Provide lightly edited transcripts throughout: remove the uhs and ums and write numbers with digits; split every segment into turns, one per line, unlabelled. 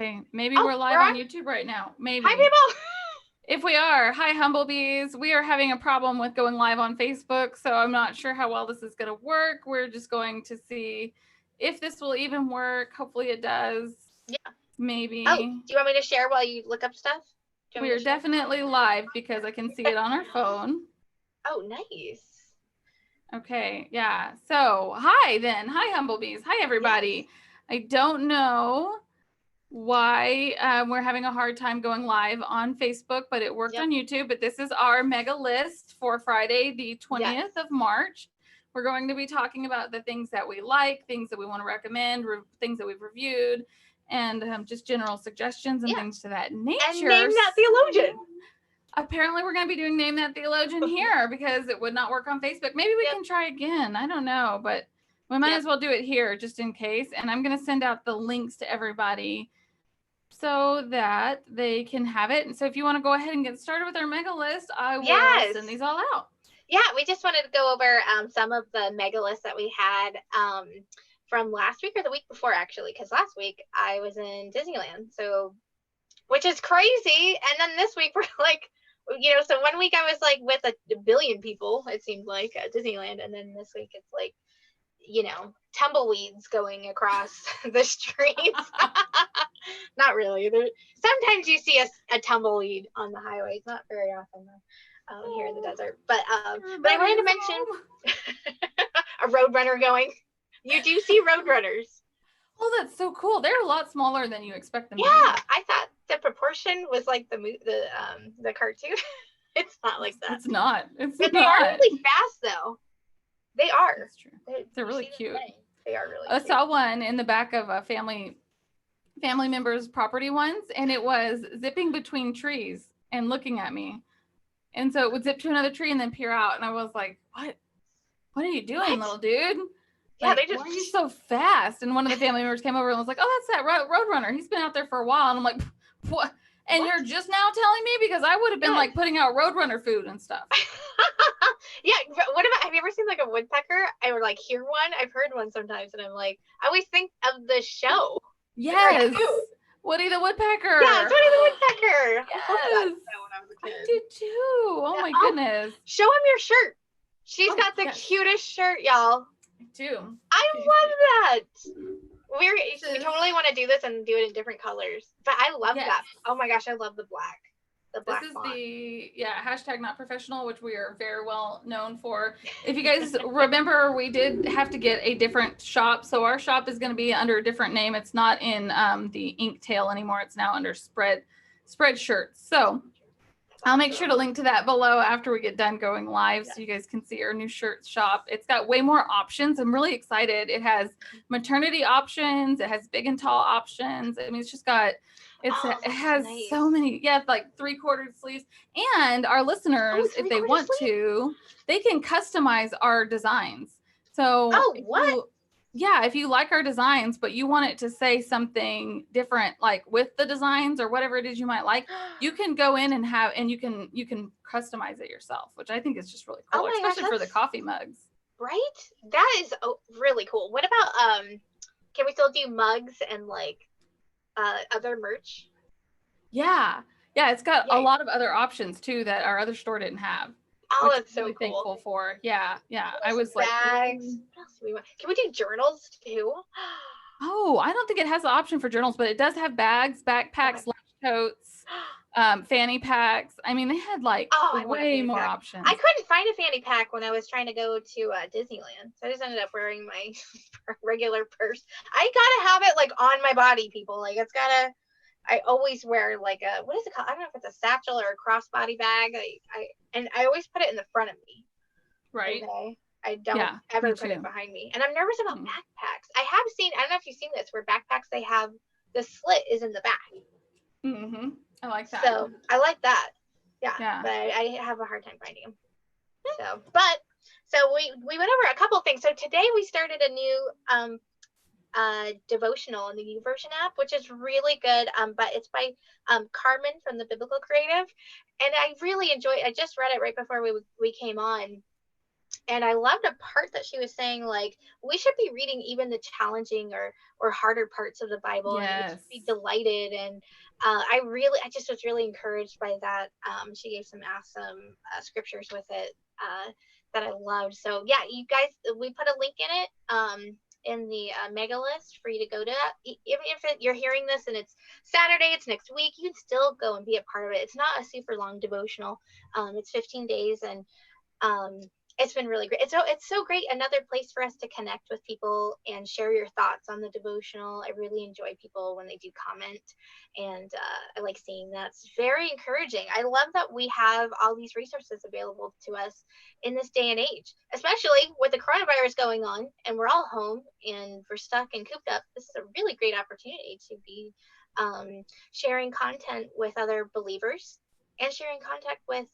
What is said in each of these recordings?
Okay, maybe we're live on YouTube right now. Maybe.
Hi, people.
If we are, hi, Humblebees. We are having a problem with going live on Facebook, so I'm not sure how well this is going to work. We're just going to see if this will even work. Hopefully it does.
Yeah.
Maybe.
Oh, do you want me to share while you look up stuff?
We are definitely live because I can see it on our phone.
Oh, nice.
Okay, yeah. So, hi then. Hi, Humblebees. Hi, everybody. Yes. I don't know why we're having a hard time going live on Facebook, but it worked on YouTube. But this is our mega list for Friday, the 20th of March. We're going to be talking about the things that we like, things that we want to recommend, things that we've reviewed, and just general suggestions and things to that nature.
And Name That Theologian.
Apparently, we're going to be doing Name That Theologian here because it would not work on Facebook. Maybe we can try again. I don't know, but we might as well do it here just in case. And I'm going to send out the links to everybody so that they can have it. And so if you want to go ahead and get started with our mega list, I will send these all out.
Yeah, we just wanted to go over some of the mega lists that we had from last week or the week before, actually, because last week I was in Disneyland, so which is crazy. And then this week we're like, so one week I was like with a billion people, it seemed like, at Disneyland, and then this week it's like, tumbleweeds going across the streets. Not really. Sometimes you see a tumbleweed on the highways, not very often though, here in the desert. But I wanted to mention a roadrunner going. You do see roadrunners.
Oh, that's so cool. They're a lot smaller than you expect them to be.
Yeah, I thought the proportion was like the cartoon. It's not like that.
It's not.
But they are really fast though. They are.
That's true. They're really cute.
They are really
cute. I saw one in the back of a family member's property once, and it was zipping between trees and looking at me. And so it would zip to another tree and then peer out. And I was like, what are you doing, little dude?
Yeah,
why are you so fast? And one of the family members came over and was like, oh, that's that roadrunner. He's been out there for a while. And I'm like, what? And you're just now telling me? Because I would have been like putting out roadrunner food and stuff.
Yeah. What about, have you ever seen like a woodpecker? I would like hear one. I've heard one sometimes. And I'm like, I always think of the show.
Yes. Woody the Woodpecker.
Yeah, it's Woody the Woodpecker.
Yes.
I was a kid.
I did too. Oh my goodness.
Show him your shirt. She's got the cutest shirt, y'all.
I do.
I love that. We totally want to do this and do it in different colors. But I love that. Oh my gosh, I love the black.
This is
font.
the hashtag not professional, which we are very well known for. If you guys remember, we did have to get a different shop. So our shop is going to be under a different name. It's not in the Inktail anymore. It's now under Spread Shirts. So I'll make sure to link to that below after we get done going live so you guys can see our new shirt shop. It's got way more options. I'm really excited. It has maternity options. It has big and tall options. I mean, it's just got... it has so many, like 3/4 sleeves. And our listeners, if they want to, they can customize our designs. So if you like our designs, but you want it to say something different, like with the designs or whatever it is you might like, you can go in and you can customize it yourself, which I think is just really cool, especially for the coffee mugs.
Right? That is really cool. What about, can we still do mugs and like, other merch?
Yeah, it's got a lot of other options too that our other store didn't have.
Oh, that's so
really
cool.
Thankful for. Yeah. I was bags.
What else do we want? Can we do journals too?
Oh, I don't think it has the option for journals, but it does have bags, backpacks, lunch coats, fanny packs. I mean, they had like way more options.
I couldn't find a fanny pack when I was trying to go to Disneyland, so I just ended up wearing my regular purse. I gotta have it like on my body, people. Like I always wear like what is it called? I don't know if it's a satchel or a crossbody bag. I always put it in the front of me.
Right.
Okay? I don't ever put it behind me. And I'm nervous about backpacks. I don't know if you've seen this, where backpacks, they have the slit is in the back.
Mm-hmm. I like that.
So I like that. Yeah. But I have a hard time finding them. So we went over a couple things. So today we started a new devotional in the YouVersion app, which is really good. But it's by Carmen from the Biblical Creative, and I really enjoy. I just read it right before we came on, And I loved a part that she was saying, like, we should be reading even the challenging or harder parts of the Bible, and we should
Yes.
be delighted. And I just was really encouraged by that. She gave some awesome scriptures with it that I loved. So yeah, you guys, we put a link in the mega list for you to go to. Even if you're hearing this and it's Saturday, it's next week, you can still go and be a part of it. It's not a super long devotional. It's 15 days, and it's been really great. It's so great. Another place for us to connect with people and share your thoughts on the devotional. I really enjoy people when they do comment, and I like seeing that. It's very encouraging. I love that we have all these resources available to us in this day and age, especially with the coronavirus going on and we're all home and we're stuck and cooped up. This is a really great opportunity to be sharing content with other believers and sharing contact with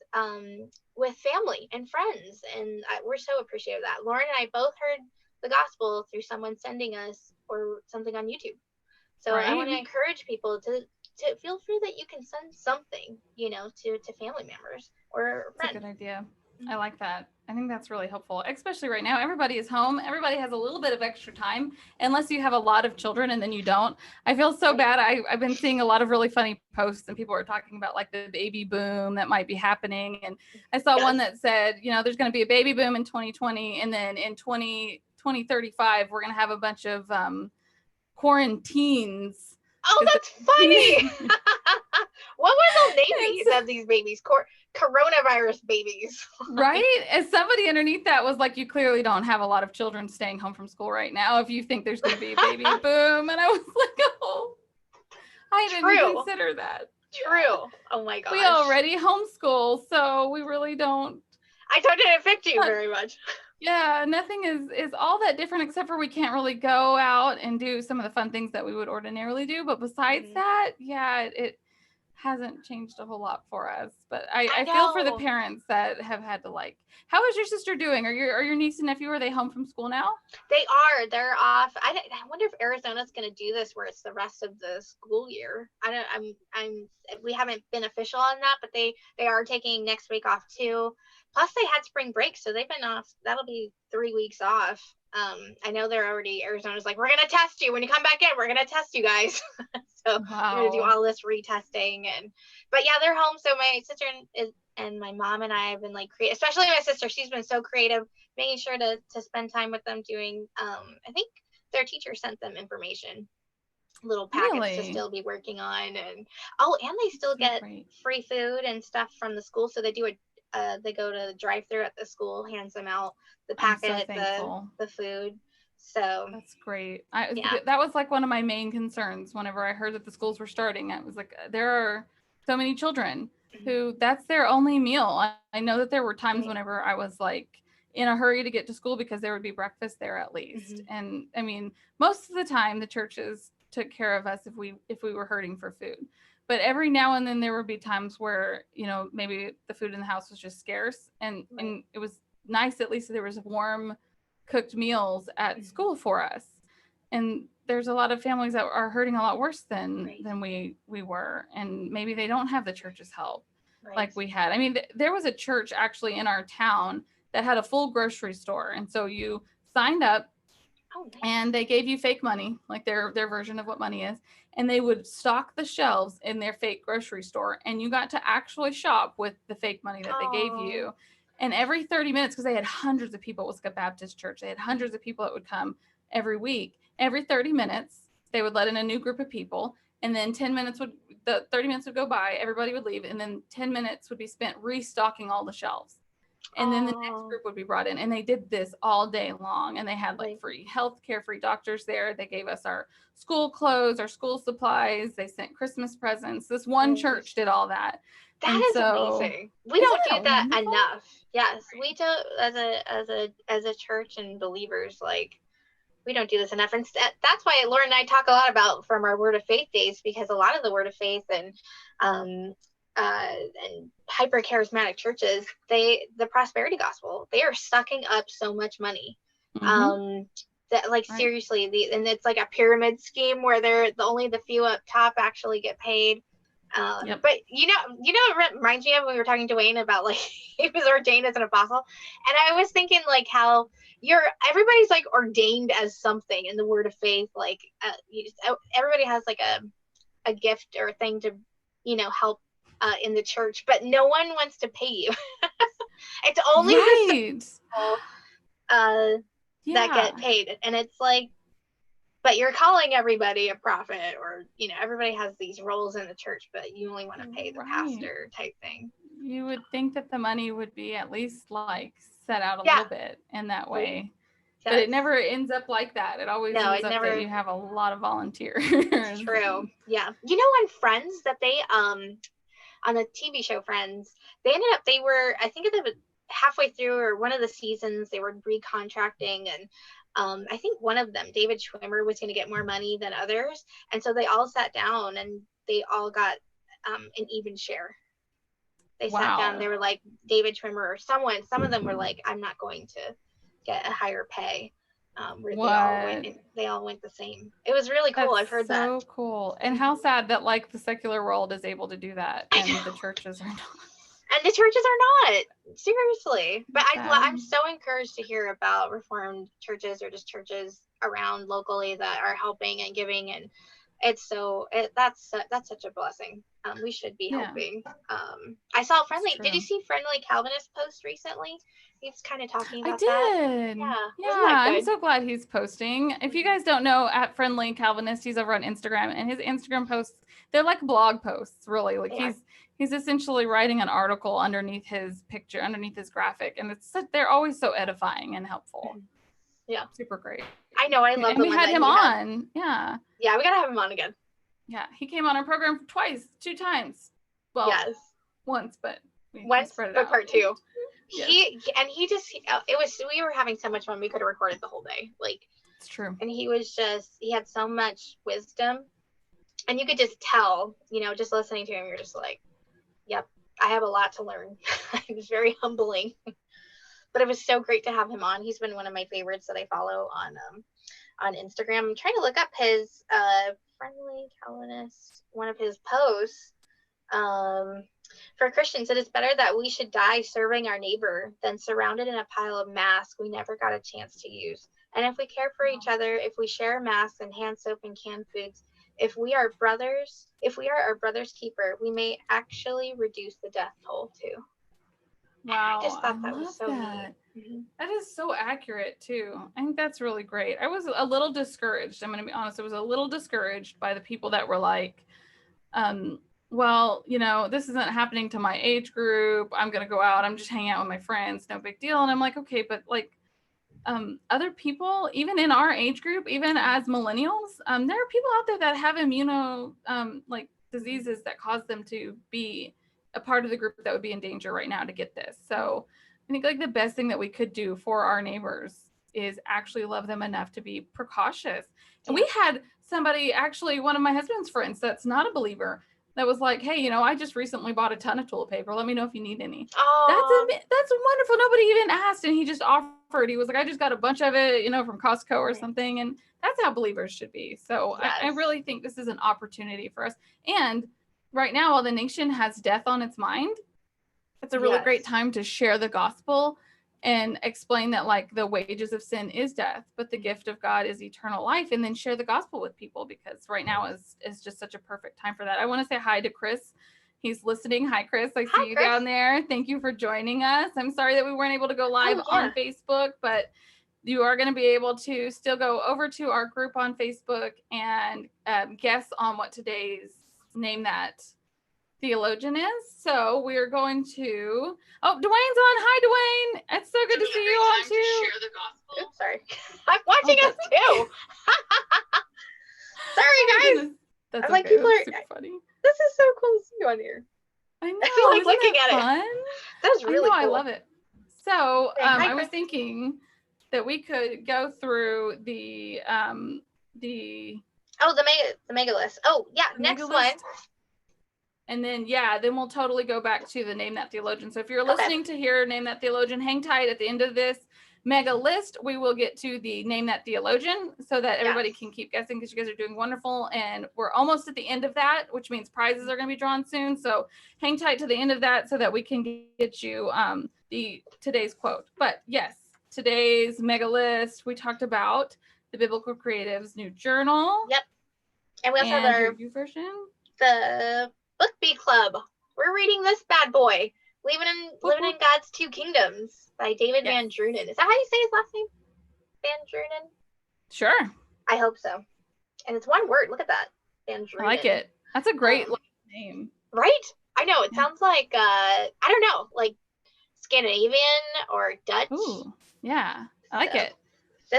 family and friends. And we're so appreciative of that. Lauren and I both heard the gospel through someone sending us or something on YouTube. So I want to encourage people to feel free that you can send something, to family members or friends.
That's a good idea. I like that. I think that's really helpful, especially right now. Everybody is home. Everybody has a little bit of extra time, unless you have a lot of children and then you don't. I feel so bad. I've been seeing a lot of really funny posts, and people are talking about like the baby boom that might be happening. And I saw one that said, there's going to be a baby boom in 2020. And then in 2035, we're going to have a bunch of quarantines.
Oh, that's funny. What were the names of these babies? Coronavirus babies.
Right? As somebody underneath that was like, you clearly don't have a lot of children staying home from school right now if you think there's going to be a baby boom. And I was like, oh, I didn't consider that.
True. Yeah. Oh my gosh.
We already homeschool, so we really don't.
I thought it didn't affect you very much.
Yeah, nothing is all that different, except for we can't really go out and do some of the fun things that we would ordinarily do. But besides that, yeah, it hasn't changed a whole lot for us. But I feel for the parents that have had to how is your sister doing? Are your niece and nephew, are they home from school now?
They are. They're off. I wonder if Arizona's going to do this where it's the rest of the school year. We haven't been official on that, but they are taking next week off too. Plus they had spring break, so they've been off. That'll be 3 weeks off. I know Arizona's like, we're going to test you when you come back in. We're going to test you guys. So we're going to do all this retesting. But yeah, they're home. So my sister and my mom and I have been especially my sister, she's been so creative, making sure to spend time with them doing, I think their teacher sent them information, little packets to still be working on. And they still get free food and stuff from the school. So they do they go to the drive-thru at the school, hands them out the packet, the food. So
that's great. That was one of my main concerns whenever I heard that the schools were starting. I was like, there are so many children who that's their only meal. I know that there were times whenever I was in a hurry to get to school because there would be breakfast there at least. And I mean, most of the time the churches took care of us if we were hurting for food. But every now and then there would be times where, maybe the food in the house was just scarce, and it was nice at least there was warm cooked meals at school for us. And there's a lot of families that are hurting a lot worse than we were, and maybe they don't have the church's help like we had. I mean, there was a church actually in our town that had a full grocery store, and so you signed up and they gave you fake money, like their version of what money is, and they would stock the shelves in their fake grocery store, and you got to actually shop with the fake money that they gave you. And every 30 minutes, because they had hundreds of people, it was like a Baptist church, they had hundreds of people that would come every week. Every 30 minutes, they would let in a new group of people, and then 30 minutes would go by, everybody would leave, and then 10 minutes would be spent restocking all the shelves. And then the next group would be brought in, and they did this all day long. And they had free healthcare, free doctors there. They gave us our school clothes, our school supplies. They sent Christmas presents. This one church did all that.
That is amazing. We don't do that enough. Yes, we don't as a church and believers. We don't do this enough. And that's why Lauren and I talk a lot about from our Word of Faith days, because a lot of the Word of Faith and hyper charismatic churches, the prosperity gospel, they are sucking up so much money. That seriously, and it's like a pyramid scheme where only the few up top actually get paid.
Yep.
But it reminds me of when we were talking to Wayne about like he was ordained as an apostle, and I was thinking like how everybody's like ordained as something in the word of faith. Like everybody has like a gift or a thing to help in the church, but no one wants to pay you. It's only the people that get paid, and it's like, but you're calling everybody a prophet, or everybody has these roles in the church, but you only want to pay the pastor type thing.
You would think that the money would be at least like set out a little bit in that way. But it never ends up like that. It always ends up that you have a lot of volunteers.
True. Yeah. On Friends, that they on the TV show Friends, they were, I think it was halfway through or one of the seasons, they were recontracting, and I think one of them, David Schwimmer, was going to get more money than others, and so they all sat down and they all got an even share. They sat down. They were like, David Schwimmer or someone. Some of them were like, I'm not going to get a higher pay. They all went the same. It was really cool. I've heard that.
So cool. And how sad that like the secular world is able to do that and the churches are not.
And the churches are not. Seriously. But I'm so encouraged to hear about Reformed churches or just churches around locally that are helping and giving, and that's such a blessing. We should be helping. I saw did you see Friendly Calvinist post recently? He's kind of talking about that.
I did. Yeah. I'm so glad he's posting. If you guys don't know, at Friendly Calvinist, he's over on Instagram, and his Instagram posts, they're like blog posts, really. Like he's essentially writing an article underneath his picture, underneath his graphic, and they're always so edifying and helpful.
Yeah,
super great.
I know. I love.
And we had him on. Yeah.
Yeah, we gotta have him on again.
Yeah, he came on our program 2 times. Well, yes, once, but
once,
spread it
but
out.
Part 2.
Yes.
We were having so much fun. We could have recorded the whole day. Like,
it's true.
And he had so much wisdom, and you could just tell, just listening to him, you're just like, yep, I have a lot to learn. It was very humbling, but it was so great to have him on. He's been one of my favorites that I follow on Instagram. I'm trying to look up his Friendly Calvinist, one of his posts. For Christians, it is better that we should die serving our neighbor than surrounded in a pile of masks we never got a chance to use. And if we care for each other, if we share masks and hand soap and canned foods, if we are our brother's keeper, we may actually reduce the death toll too.
Wow.
I just thought that was so neat.
Mm-hmm. That is so accurate too. I think that's really great. I was a little discouraged. I'm going to be honest. I was a little discouraged by the people that were like, well, this isn't happening to my age group. I'm going to go out. I'm just hanging out with my friends. No big deal. And I'm like, okay, but like other people, even in our age group, even as millennials, there are people out there that have like diseases that cause them to be a part of the group that would be in danger right now to get this. So I think like the best thing that we could do for our neighbors is actually love them enough to be precautious. And we had somebody, actually one of my husband's friends that's not a believer, that was like, hey, I just recently bought a ton of toilet paper. Let me know if you need any. That's wonderful. Nobody even asked. And he just offered. He was like, I just got a bunch of it, from Costco or something. And that's how believers should be. So yes. I really think this is an opportunity for us. And right now, while the nation has death on its mind, it's a really great time to share the gospel and explain that like the wages of sin is death, but the gift of God is eternal life, and then share the gospel with people, because right now is just such a perfect time for that. I want to say hi to Chris. He's listening. Hi, Chris. I see you down there. Thank you for joining us. I'm sorry that we weren't able to go live on Facebook, but you are going to be able to still go over to our group on Facebook and guess on what today's Name That Theologian is. So we're going to, Dwayne's on. Hi, Dwayne. It's so good to see you on too.
Share the gospel. Oops, sorry. I'm watching us too. Sorry, guys.
That's
I'm like, people are
super funny.
This is so cool to see you on here.
I know.
I feel like looking at
fun?
it. That was really cool.
I love it. So I was thinking that we could go through the
mega list. Oh yeah, next one.
And then then we'll totally go back to the Name That Theologian. So if you're listening to hear Name That Theologian, hang tight. At the end of this, mega list, we will get to the Name That Theologian so that everybody
Yes.
can keep guessing, because you guys are doing wonderful. And we're almost at the end of that, which means prizes are going to be drawn soon. So hang tight to the end of that so that we can get you today's quote. But yes, today's mega list, we talked about the Biblical Creatives new journal.
Yep. And we also have
our YouVersion,
the Book Bee Club. We're reading this bad boy, Living in God's Two Kingdoms by David VanDrunen. Is that how you say his last name? VanDrunen?
Sure.
I hope so. And it's one word. Look at that. VanDrunen.
I like it. That's a great name.
Right? I know. It sounds like, I don't know, like Scandinavian or Dutch.
Ooh, yeah. I like it.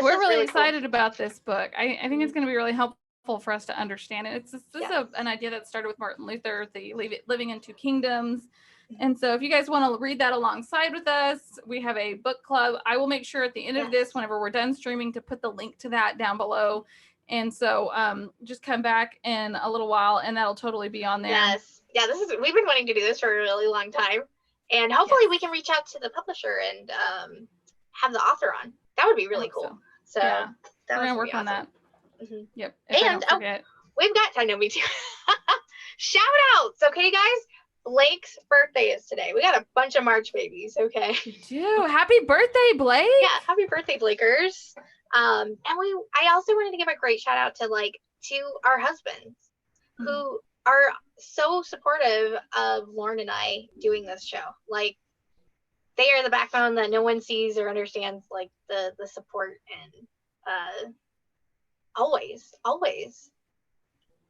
We're
really excited about this book. I think it's going to be really helpful for us to understand it. This is an idea that started with Martin Luther, the living in two kingdoms. And so if you guys want to read that alongside with us, we have a book club. I will make sure at the end of this, whenever we're done streaming, to put the link to that down below. And so just come back in a little while and that'll totally be on there.
Yes. Yeah, we've been wanting to do this for a really long time. And hopefully we can reach out to the publisher and have the author on. That would be really cool. So
yeah, we're going to work on that.
Mm-hmm.
Yep.
And we've got, I know me too. Shout outs. Okay, guys. Blake's birthday is today. We got a bunch of March babies. Okay.
We do. Happy birthday, Blake.
Yeah. Happy birthday, Blakers. And I also wanted to give a great shout out to our husbands who are so supportive of Lauren and I doing this show. Like, they are the backbone that no one sees or understands, like the support, and always.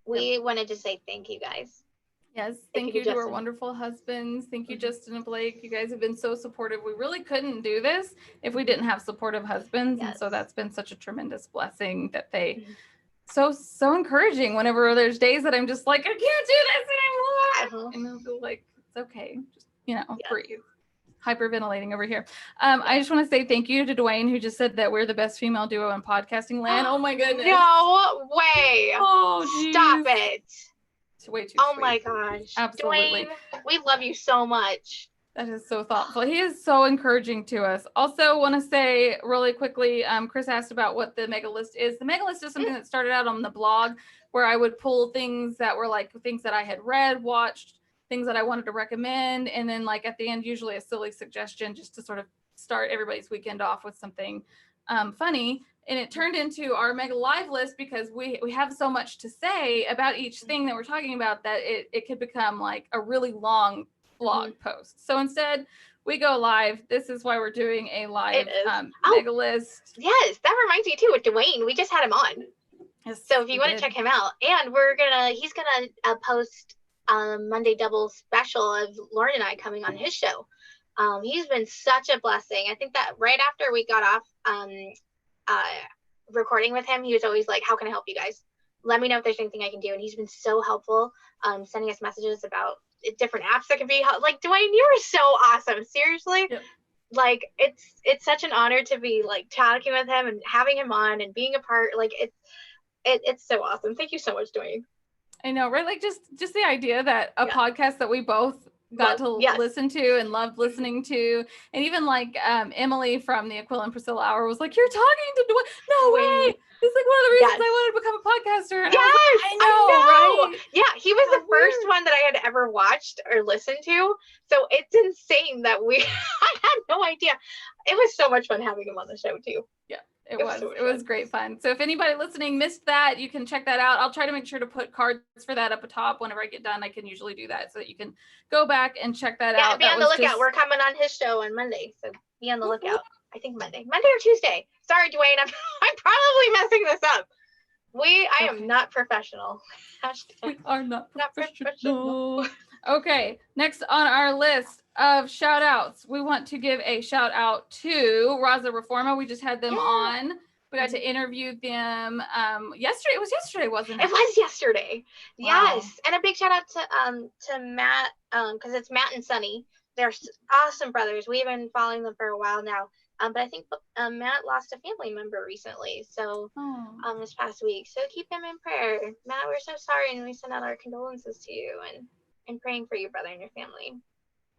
We wanted to say thank you, guys.
Yes, thank you to our wonderful husbands. Thank you, Justin and Blake. You guys have been so supportive. We really couldn't do this if we didn't have supportive husbands. Yes. And so that's been such a tremendous blessing that they so encouraging whenever there's days that I'm just like, I can't do this anymore. And they'll be like, it's okay. Just, breathe. Hyperventilating over here. I just want to say thank you to Dwayne, who just said that we're the best female duo in podcasting land. Oh my goodness.
No way.
Oh, geez.
Stop it.
It's way too
sweet.
Oh
my gosh.
Absolutely.
Dwayne, we love you so much.
That is so thoughtful. He is so encouraging to us. Also want to say really quickly, Chris asked about what the mega list is. The mega list is something that started out on the blog where I would pull things that were like things that I had read, watched, things that I wanted to recommend. And then like at the end, usually a silly suggestion just to sort of start everybody's weekend off with something funny. And it turned into our mega live list because we have so much to say about each thing that we're talking about that it could become like a really long blog post. So instead we go live. This is why we're doing a live mega list.
Yes, that reminds me too with Dwayne. We just had him on. Yes, so if you want to check him out, and he's gonna post Monday double special of Lauren and I coming on his show. He's been such a blessing. I think that right after we got off recording with him, he was always like, how can I help you guys? Let me know if there's anything I can do. And he's been so helpful, sending us messages about different apps that can be like, Dwayne, you are so awesome. Seriously. Yep. Like it's such an honor to be like talking with him and having him on and being a part. Like it's so awesome. Thank you so much, Dwayne.
I know, right? Like just the idea that a podcast that we both got to listen to and loved listening to. And even like Emily from the Aquila and Priscilla Hour was like, you're talking to Dwayne. No way. It's like one of the reasons I wanted to become a podcaster. And I know, right?
Yeah, he was the first one that I had ever watched or listened to. So it's insane that I had no idea. It was so much fun having him on the show too.
Yeah. It was great fun. So if anybody listening missed that, you can check that out. I'll try to make sure to put cards for that up atop. Whenever I get done, I can usually do that so that you can go back and check that out.
Yeah, be on the lookout. We're coming on his show on Monday, so be on the lookout. I think Monday or Tuesday. Sorry, Dwayne, I'm probably messing this up. I am not professional.
We are not professional. Okay, next on our list of shout outs, we want to give a shout out to Raza Reforma. We just had them on. We got to interview them yesterday. It was yesterday, wasn't it?
It was yesterday. Wow. Yes. And a big shout out to Matt, because it's Matt and Sunny. They're awesome brothers. We've been following them for a while now. But I think Matt lost a family member recently, so this past week. So keep him in prayer. Matt, we're so sorry, and we send out our condolences to you and praying for your brother and your family.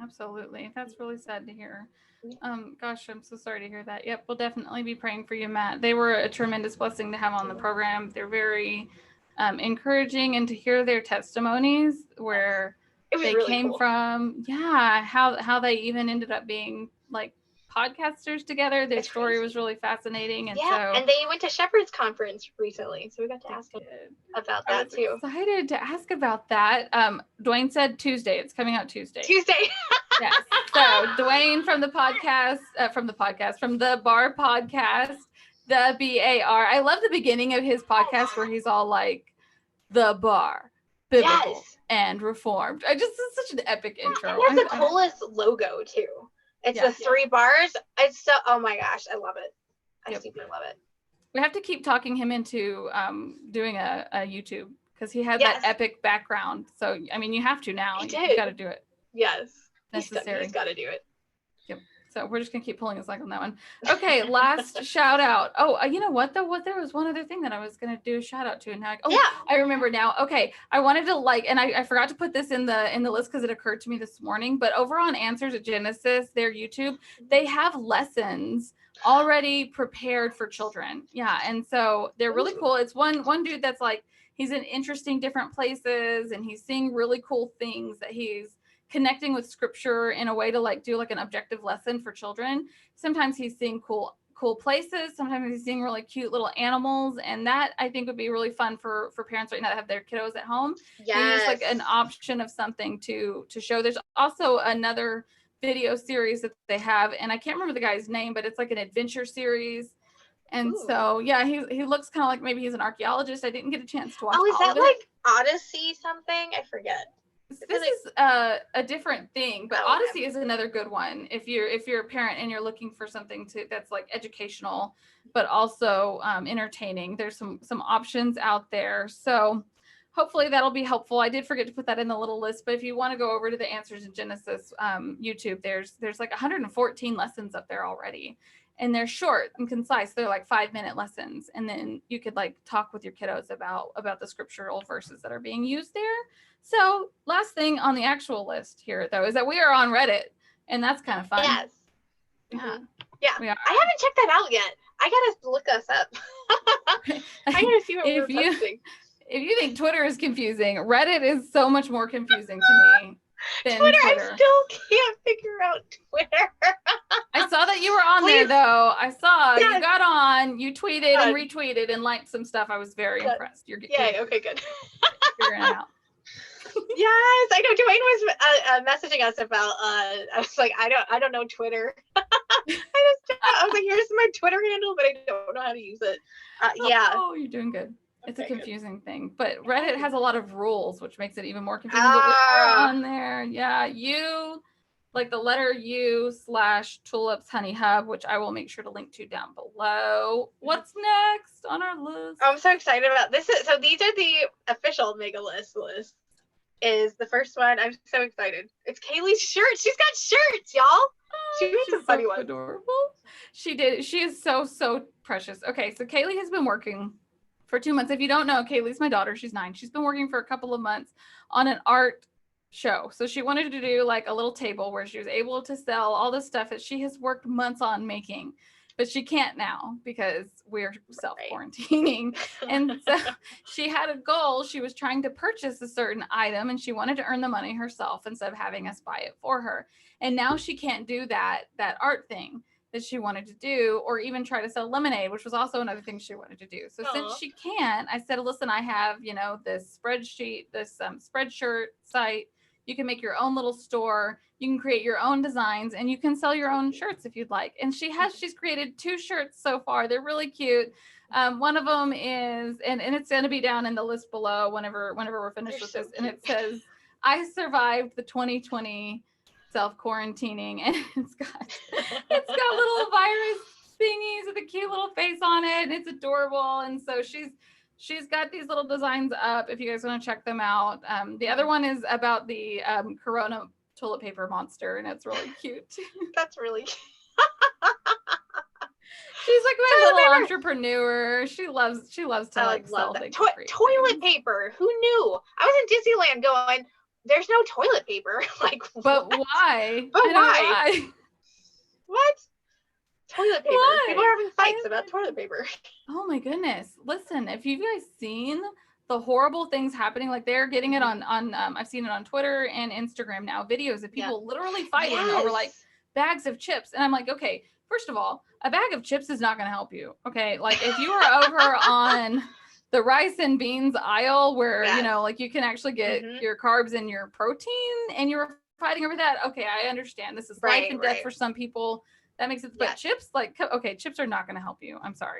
Absolutely. That's really sad to hear.
Yeah.
Gosh, I'm so sorry to hear that. Yep, we'll definitely be praying for you, Matt. They were a tremendous blessing to have on the program. They're very encouraging, and to hear their testimonies where
It was
they
really
came
cool.
from, yeah, how they even ended up being like podcasters together. Their
It's
story
crazy.
was really fascinating, and
Yeah,
so
and they went to Shepherd's Conference recently, so we got to ask them about
I
that
was
too.
excited to ask about that. Dwayne said Tuesday. It's coming out Tuesday.
Tuesday.
Yes. So Dwayne from the B.A.R podcast, the B.A.R. I love the beginning of his podcast where he's all like, the bar, biblical and reformed. It's such an epic intro.
And he has the coolest logo too. It's the 3 bars. It's so, oh my gosh, I love it. I super love it.
We have to keep talking him into doing a YouTube because he had that epic background. So, I mean, you have to now. You got to do it.
Yes.
Necessary.
He's got to do it.
Yep. So we're just going to keep pulling his leg on that one. Okay, last shout out. Oh, you know what, though? There was one other thing that I was going to do a shout out to. And now, I remember now. Okay, I wanted to and I forgot to put this in the list because it occurred to me this morning. But over on Answers at Genesis, their YouTube, they have lessons already prepared for children. Yeah, and so they're really cool. It's one dude that's like, he's in interesting different places and he's seeing really cool things that he's connecting with scripture in a way to like do like an objective lesson for children. Sometimes he's seeing cool places. Sometimes he's seeing really cute little animals. And that I think would be really fun for parents right now that have their kiddos at home.
Yes.
It's like an option of something to show. There's also another video series that they have, and I can't remember the guy's name, but it's like an adventure series. And so, yeah, he looks kind of like maybe he's an archeologist. I didn't get a chance to watch.
Oh, is that like Odyssey something? I forget.
This is a different thing, but Odyssey is another good one. If you're a parent and you're looking for something that's like educational, but also entertaining, there's some options out there. So hopefully that'll be helpful. I did forget to put that in the little list, but if you want to go over to the Answers in Genesis YouTube, there's like 114 lessons up there already. And they're short and concise. They're like 5-minute lessons. And then you could like talk with your kiddos about the scriptural verses that are being used there. So last thing on the actual list here, though, is that we are on Reddit. And that's kind of fun.
Yes.
Yeah.
Yeah. I haven't checked that out yet. I got to look us up. I got to see what we're posting.
If you think Twitter is confusing, Reddit is so much more confusing to me.
Twitter, I still can't figure out Twitter.
I saw that you were on there, though. I saw you got on, you tweeted and retweeted and liked some stuff. I was very impressed. You're
okay, good.
Figuring it out.
Yes, I know. Dwayne was messaging us about. I was like, I don't know Twitter. I was like, here's my Twitter handle, but I don't know how to use it. Yeah.
Oh, you're doing good. It's a confusing thing, but Reddit has a lot of rules, which makes it even more confusing. But we are on there. Yeah, like the letter U/TulipsHoneyHub, which I will make sure to link to down below. What's next on our list?
I'm so excited about this. So these are the official Mega List. Is the first one. I'm so excited. It's Kayleigh's shirt. She's got shirts, y'all. She made some funny ones.
Adorable. She did. She is so precious. Okay, so Kayleigh has been working for 2 months. If you don't know, Kayleigh's my daughter. She's 9. She's been working for a couple of months on an art show. So she wanted to do like a little table where she was able to sell all the stuff that she has worked months on making, but she can't now because we're self-quarantining. And so she had a goal. She was trying to purchase a certain item and she wanted to earn the money herself instead of having us buy it for her. And now she can't do that art thing that she wanted to do, or even try to sell lemonade, which was also another thing she wanted to do. So since she can't, I said, listen, I have, this spreadsheet, this Spreadshirt site. You can make your own little store. You can create your own designs and you can sell your own shirts if you'd like. And she's created 2 shirts so far. They're really cute. One of them is, and it's going to be down in the list below whenever we're finished with this. And it says, I survived the 2020 self-quarantining, and it's got little virus thingies with a cute little face on it, and it's adorable. And so she's got these little designs up if you guys want to check them out. The other one is about the Corona toilet paper monster, and it's really cute.
That's really cute.
She's like my little entrepreneur. She loves to like sell things.
Toilet paper. Who knew? I was in Disneyland going, there's no toilet paper. Like,
But
what?
why?
But
I don't know why.
What? Toilet paper. People
Why?
are having fights about toilet paper.
Oh my goodness. Listen, if you guys seen the horrible things happening, like they're getting it on I've seen it on Twitter and Instagram now, videos of people literally fighting over like bags of chips. And I'm like, okay, first of all, a bag of chips is not going to help you. Okay. Like if you are over on the rice and beans aisle where, you know, like you can actually get your carbs and your protein and you're fighting over that. Okay. I understand. This is life and death for some people. That makes it, but chips, like, okay, chips are not going to help you. I'm sorry.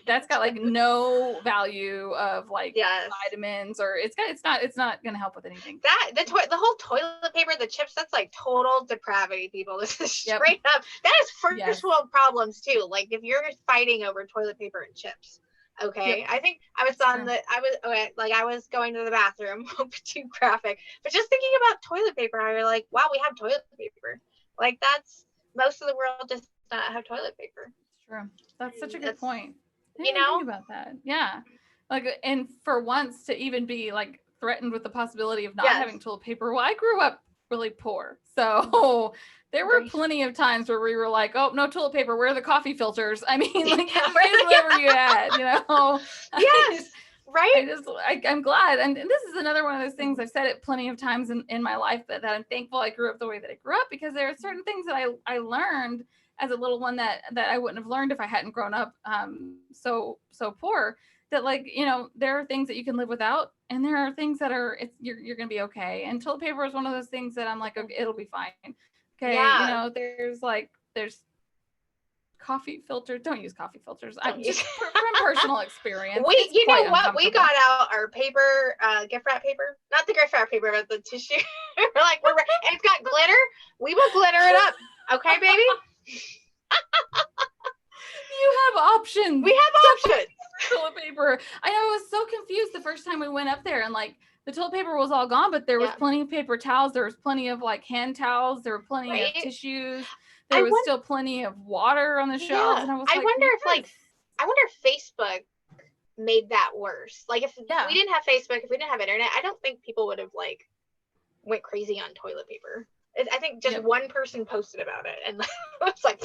That's got like no value of like vitamins, or it's not going to help with anything.
That the whole toilet paper, the chips, that's like total depravity, people. This is straight up. That is first world problems too. Like if you're fighting over toilet paper and chips. Okay. I think I was I was going to the bathroom, too graphic, but just thinking about toilet paper, I was like, wow, we have toilet paper. Like that's, most of the world does not have toilet paper.
It's true. That's such a good point. I
didn't
think about that. Yeah. Like, and for once to even be like threatened with the possibility of not having toilet paper. Well, I grew up really poor. So there were plenty of times where we were like, oh, no toilet paper. Where are the coffee filters? I mean, like use whatever you had, you know?
Yes. Right.
I'm glad. And this is another one of those things, I've said it plenty of times in my life that I'm thankful I grew up the way that I grew up, because there are certain things that I learned as a little one that I wouldn't have learned if I hadn't grown up so poor, that like, you know, there are things that you can live without, and there are things that are, you're going to be okay. And toilet paper is one of those things that I'm like, okay, it'll be fine. Okay. You know, there's coffee filters. Don't use coffee filters. I'm just from personal experience.
You know what? We got out our paper, gift wrap paper. Not the gift wrap paper, but the tissue. We're like, and it's got glitter. We will glitter it up. Okay, baby?
You have options.
We have options.
Toilet paper. I know, I was so confused the first time we went up there, and like the toilet paper was all gone, but there was plenty of paper towels. There was plenty of like hand towels. There were plenty of tissues. There was still plenty of water on the shelves. And I was like,
I wonder if Facebook made that worse. Like if we didn't have Facebook, if we didn't have internet, I don't think people would have like went crazy on toilet paper. I think just one person posted about it, and I was like,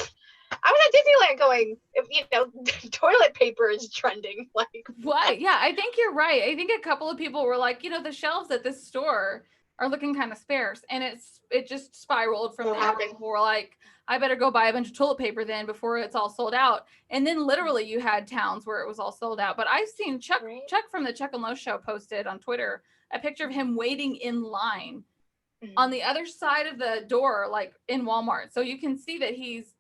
I was at Disneyland going, if you know, toilet paper is trending. Like
what? Yeah, I think you're right. I think a couple of people were like, you know, the shelves at this store are looking kind of sparse, and it just spiraled from there. People were like, I better go buy a bunch of toilet paper then before it's all sold out. And then literally you had towns where it was all sold out. But I've seen Chuck from the Chuck and Lowe show posted on Twitter a picture of him waiting in line on the other side of the door, like in Walmart. So you can see that he's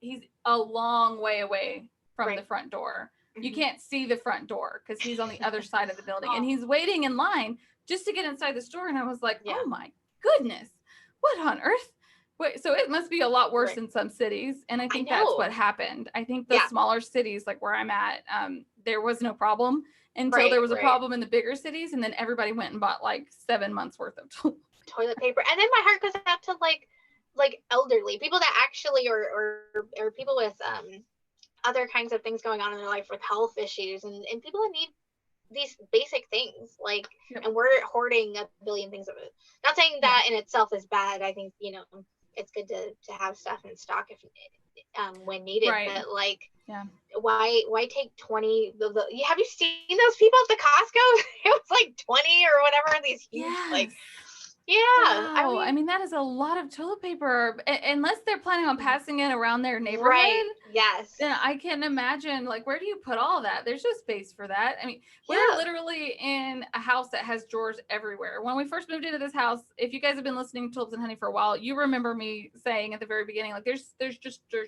a long way away from the front door. You can't see the front door because he's on the other side of the building, and he's waiting in line just to get inside the store. And I was like, oh my goodness, what on earth? Wait, so it must be a lot worse in some cities. And I think that's what happened. I think the smaller cities, like where I'm at, there was no problem until there was a problem in the bigger cities. And then everybody went and bought like 7 months worth of
toilet paper. And then my heart goes out to like elderly people that actually, or people with other kinds of things going on in their life with health issues, and people that need these basic things, like, and we're hoarding a billion things of it. Not saying that in itself is bad. I think, you know, it's good to have stuff in stock if when needed, but like why take 20 have you seen those people at the Costco? It was like 20 or whatever, these huge like
wow. I mean that is a lot of toilet paper, unless they're planning on passing it around their neighborhood. Then I can imagine, like, where do you put all that? There's no space for that. I mean, we're literally in a house that has drawers everywhere. When we first moved into this house, if you guys have been listening to Tulips and Honey for a while, you remember me saying at the very beginning, like, there's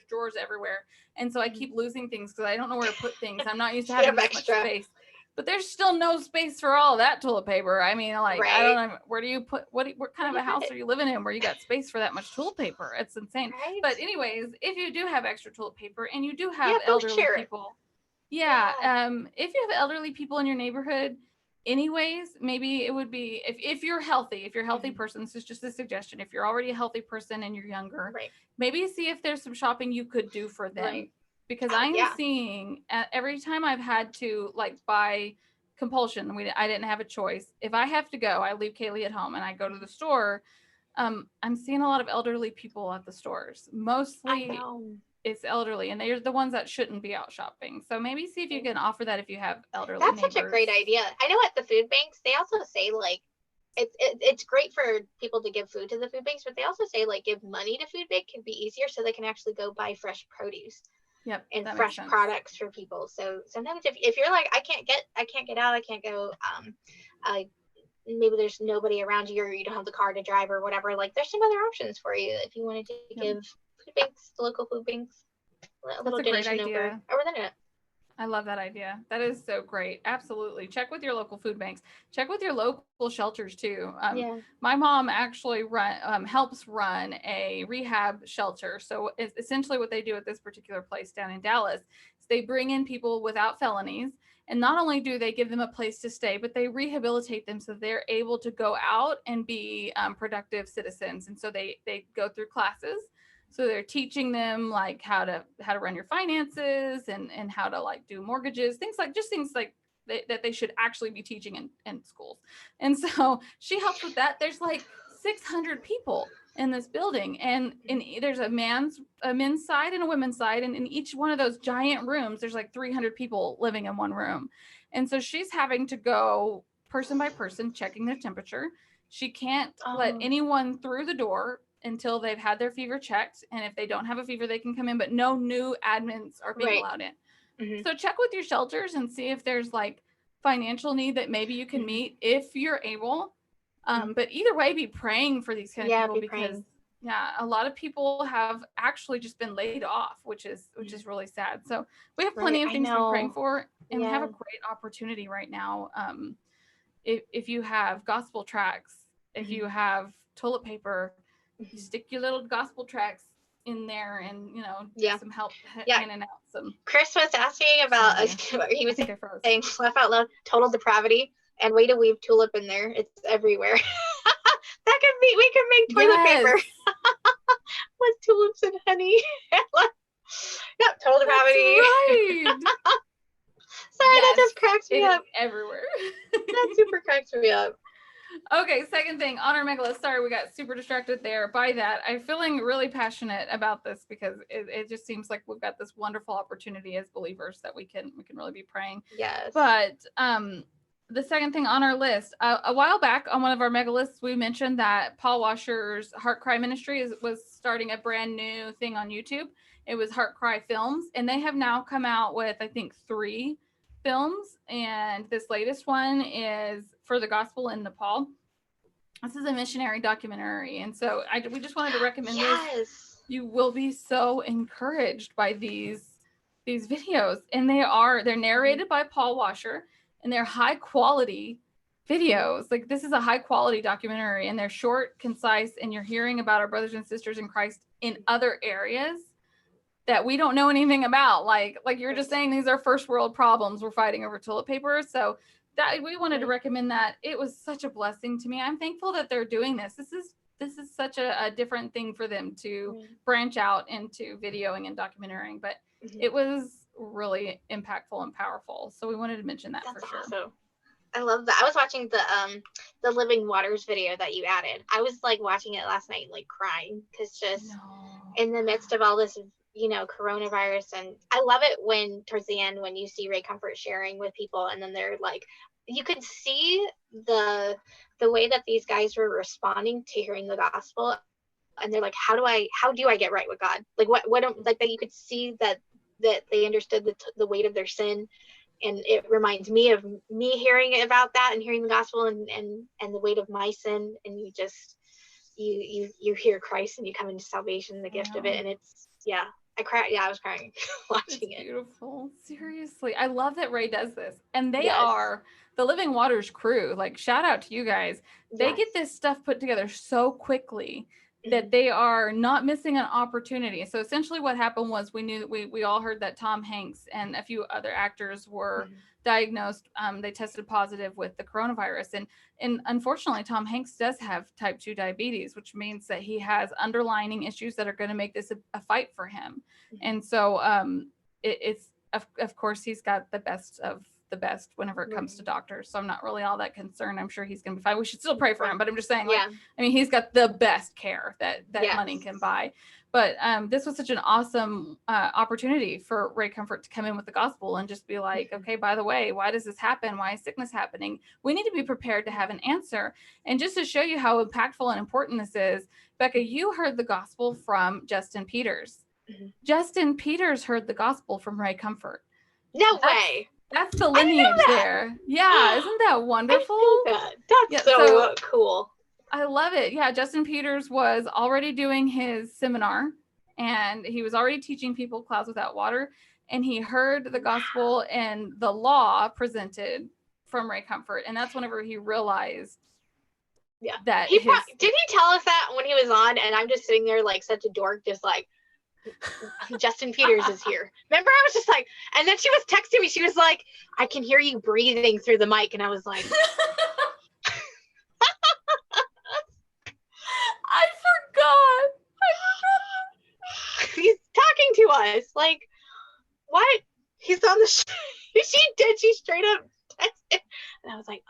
drawers everywhere. And so I keep losing things because I don't know where to put things. I'm not used to having that much space. But there's still no space for all of that toilet paper. I mean, like, I don't know, where do you put, what kind of a house are you living in where you got space for that much toilet paper? It's insane. But anyways, if you do have extra toilet paper and you do have elderly people, if you have elderly people in your neighborhood, anyways, maybe it would be, if you're healthy, person, this is just a suggestion. If you're already a healthy person and you're younger, maybe see if there's some shopping you could do for them. Because I'm seeing every time I've had to like buy compulsion. I didn't have a choice. If I have to go, I leave Kayleigh at home and I go to the store. I'm seeing a lot of elderly people at the stores.
I
Mostly
know.
it's elderly, and they're the ones that shouldn't be out shopping. So maybe see if you can offer that if you have elderly
That's
neighbors.
such a great idea. I know at the food banks, they also say like, it's great for people to give food to the food banks, but they also say like give money to food bank can be easier so they can actually go buy fresh produce.
Yep,
and fresh products for people. So sometimes if you're like, I can't get out, I can't go, maybe there's nobody around you or you don't have the car to drive or whatever, like there's some other options for you if you wanted to give food banks, the local food banks, a little donation over the internet.
I love that idea. That is so great. Absolutely. Check with your local food banks. Check with your local shelters too. My mom actually helps run a rehab shelter. So it's essentially what they do at this particular place down in Dallas is they bring in people without felonies. And not only do they give them a place to stay, but they rehabilitate them so they're able to go out and be productive citizens. And so they go through classes. So they're teaching them like how to run your finances and how to like do mortgages, things like that they should actually be teaching in schools. And so she helps with that. There's like 600 people in this building, and there's a men's side and a women's side, and in each one of those giant rooms, there's like 300 people living in one room. And so she's having to go person by person, checking their temperature. She can't let anyone through the door until they've had their fever checked. And if they don't have a fever, they can come in, but no new admins are being allowed in. So check with your shelters and see if there's like financial need that maybe you can meet if you're able. But either way, be praying for these kind of people because a lot of people have actually just been laid off, which is really sad. So we have plenty of things to be praying for, and we have a great opportunity right now. If you have gospel tracts, if you have toilet paper, you stick your little gospel tracts in there and some help handing out some.
Chris was asking about he was saying laugh out loud, total depravity, and way to weave tulip in there. It's everywhere. We can make toilet paper with tulips and honey. Yep, total depravity.
Right.
Sorry, that just cracks me up.
Everywhere.
That super cracks me up.
Okay, second thing on our mega list. Sorry, we got super distracted there by that. I'm feeling really passionate about this because it just seems like we've got this wonderful opportunity as believers that we can really be praying.
Yes.
But the second thing on our list, a while back on one of our mega lists, we mentioned that Paul Washer's Heart Cry Ministry was starting a brand new thing on YouTube. It was Heart Cry Films, and they have now come out with, I think, 3 films, and this latest one is For the Gospel in Nepal. This is a missionary documentary, and so we just wanted to recommend this. You will be so encouraged by these videos, and they're narrated by Paul Washer, and they're high quality videos. Like, this is a high quality documentary, and they're short, concise, and you're hearing about our brothers and sisters in Christ in other areas that we don't know anything about. Like you're just saying, these are first world problems we're fighting over toilet paper. So that we wanted to recommend that. It was such a blessing to me. I'm thankful that they're doing this. This is such a different thing for them to branch out into videoing and documenting, but it was really impactful and powerful. So we wanted to mention that. That's for sure.
Awesome. I love that. I was watching the Living Waters video that you added. I was like watching it last night, like crying, because in the midst of all this, coronavirus, and I love it when towards the end when you see Ray Comfort sharing with people, and then they're like, you could see the way that these guys were responding to hearing the gospel, and they're like, how do I get right with God? Like what like that you could see that they understood the weight of their sin. And it reminds me of me hearing about that and hearing the gospel and the weight of my sin, and you just you hear Christ and you come into salvation, the gift of it, and it's I cried. I was crying watching it.
Beautiful. Seriously, I love that Ray does this, and they are the Living Waters crew. Like, shout out to you guys. They get this stuff put together so quickly that they are not missing an opportunity. So essentially what happened was we knew that we all heard that Tom Hanks and a few other actors were diagnosed. They tested positive with the coronavirus. And unfortunately, Tom Hanks does have type 2 diabetes, which means that he has underlying issues that are going to make this a fight for him. And so it's of course, he's got the best of the best whenever it comes to doctors. So I'm not really all that concerned. I'm sure he's going to be fine. We should still pray for him, but I'm just saying, like, I mean, he's got the best care that money can buy. But this was such an awesome opportunity for Ray Comfort to come in with the gospel and just be like, okay, by the way, why does this happen? Why is sickness happening? We need to be prepared to have an answer. And just to show you how impactful and important this is, Becca, you heard the gospel from Justin Peters. Justin Peters heard the gospel from Ray Comfort.
No way.
That's the lineage there. Yeah, isn't that wonderful?
That's so cool.
I love it. Yeah, Justin Peters was already doing his seminar, and he was already teaching people clouds without water, and he heard the gospel and the law presented from Ray Comfort, and that's whenever he realized that
did he tell us that when he was on? And I'm just sitting there like such a dork, just like, Justin Peters is here. Remember, I was just like, and then she was texting me. She was like, I can hear you breathing through the mic, and I was like,
I forgot.
He's talking to us. Like, what? He's on the she straight up texted. And I was like,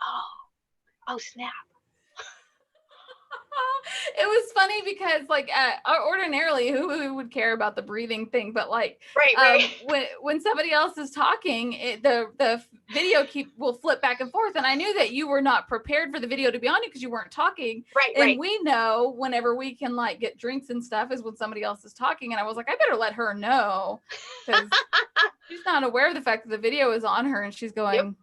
oh snap.
It was funny because, like, ordinarily, who would care about the breathing thing? But like, when somebody else is talking, the video will flip back and forth. And I knew that you were not prepared for the video to be on you because you weren't talking. And we know whenever we can like get drinks and stuff is when somebody else is talking. And I was like, I better let her know because she's not aware of the fact that the video is on her, and she's going.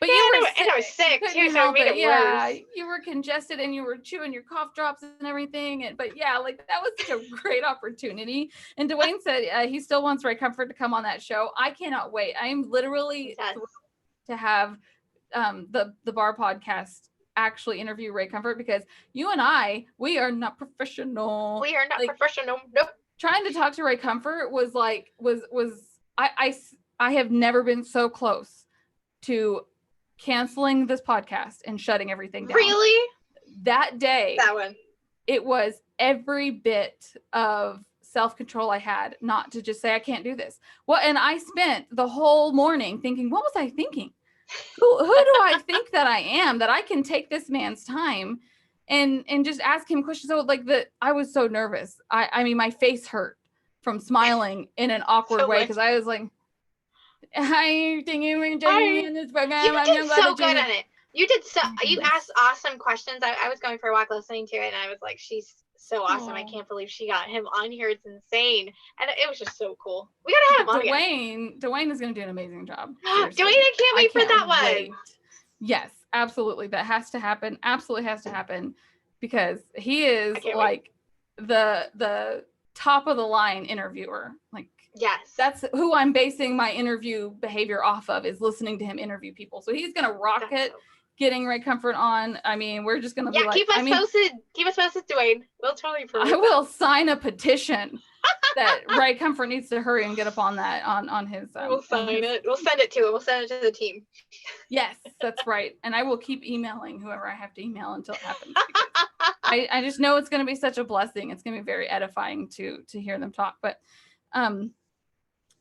But
I was sick too, so it made it worse.
You were congested and you were chewing your cough drops and everything. But yeah, like that was such a great opportunity. And Dwayne said he still wants Ray Comfort to come on that show. I cannot wait. I am literally thrilled to have the B.A.R podcast actually interview Ray Comfort, because you and we are not professional.
We are not professional. Nope.
Trying to talk to Ray Comfort was I have never been so close to canceling this podcast and shutting everything down.
Really?
That day,
that one,
it was every bit of self-control I had not to just say I can't do this. Well, and I spent the whole morning thinking, what was I thinking? Who do I think that I am, that I can take this man's time and just ask him questions? So like I was so nervous. I mean, my face hurt from smiling in an awkward way, because I was like, hi, thank you for joining me in this program.
You did so good at it. You asked awesome questions. I was going for a walk listening to it, and I was like, she's so awesome. I can't believe she got him on here. It's insane. And it was just so cool. We got to have him on again. Dwayne is going to do an amazing job. Dwayne, I can't wait for that one.
Yes, absolutely. That has to happen. Absolutely has to happen, because he is like the top of the line interviewer. Like,
yes,
that's who I'm basing my interview behavior off of, is listening to him interview people. So he's going to rock it. Getting Ray Comfort on. I mean, we're just going to be like,
keep us posted. Keep us posted, Dwayne. We'll totally promote
I will sign a petition that Ray Comfort needs to hurry and get up on that on his.
We'll sign it. We'll send it to him. We'll send it to the team.
Yes, that's right. And I will keep emailing whoever I have to email until it happens. I just know it's going to be such a blessing. It's going to be very edifying to hear them talk. But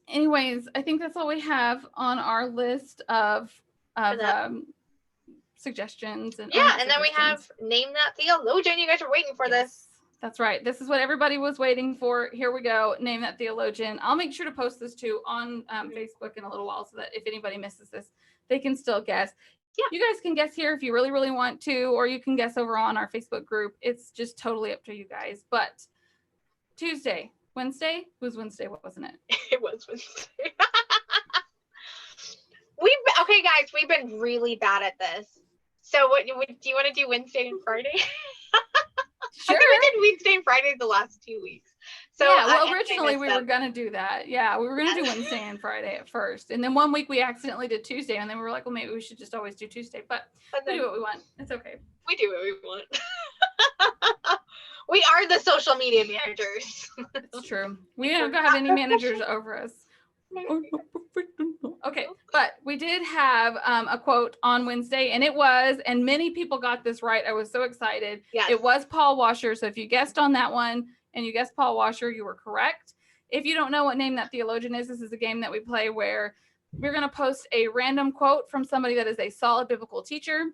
anyways, I think that's all we have on our list of suggestions. And
then we have Name That Theologian. You guys are waiting for this.
That's right. This is what everybody was waiting for. Here we go. Name That Theologian. I'll make sure to post this too on Facebook in a little while, so that if anybody misses this, they can still guess. Yeah, you guys can guess here if you really, really want to, or you can guess over on our Facebook group. It's just totally up to you guys. But Wednesday? It was Wednesday, wasn't it?
It was Wednesday. Okay, guys, we've been really bad at this. So do you want to do Wednesday and Friday?
Sure.
I think we did Wednesday and Friday the last 2 weeks. So
yeah, well, originally we were going to do that. Yeah, we were going to do Wednesday and Friday at first. And then 1 week we accidentally did Tuesday. And then we were like, well, maybe we should just always do Tuesday. But we do what we want. It's okay.
We do what we want. We are the social media managers.
It's true. We don't have any managers over us. Okay, but we did have a quote on Wednesday, and many people got this right. I was so excited.
Yes.
It was Paul Washer. So if you guessed on that one and you guessed Paul Washer, you were correct. If you don't know what Name That Theologian is, this is a game that we play where we're going to post a random quote from somebody that is a solid biblical teacher.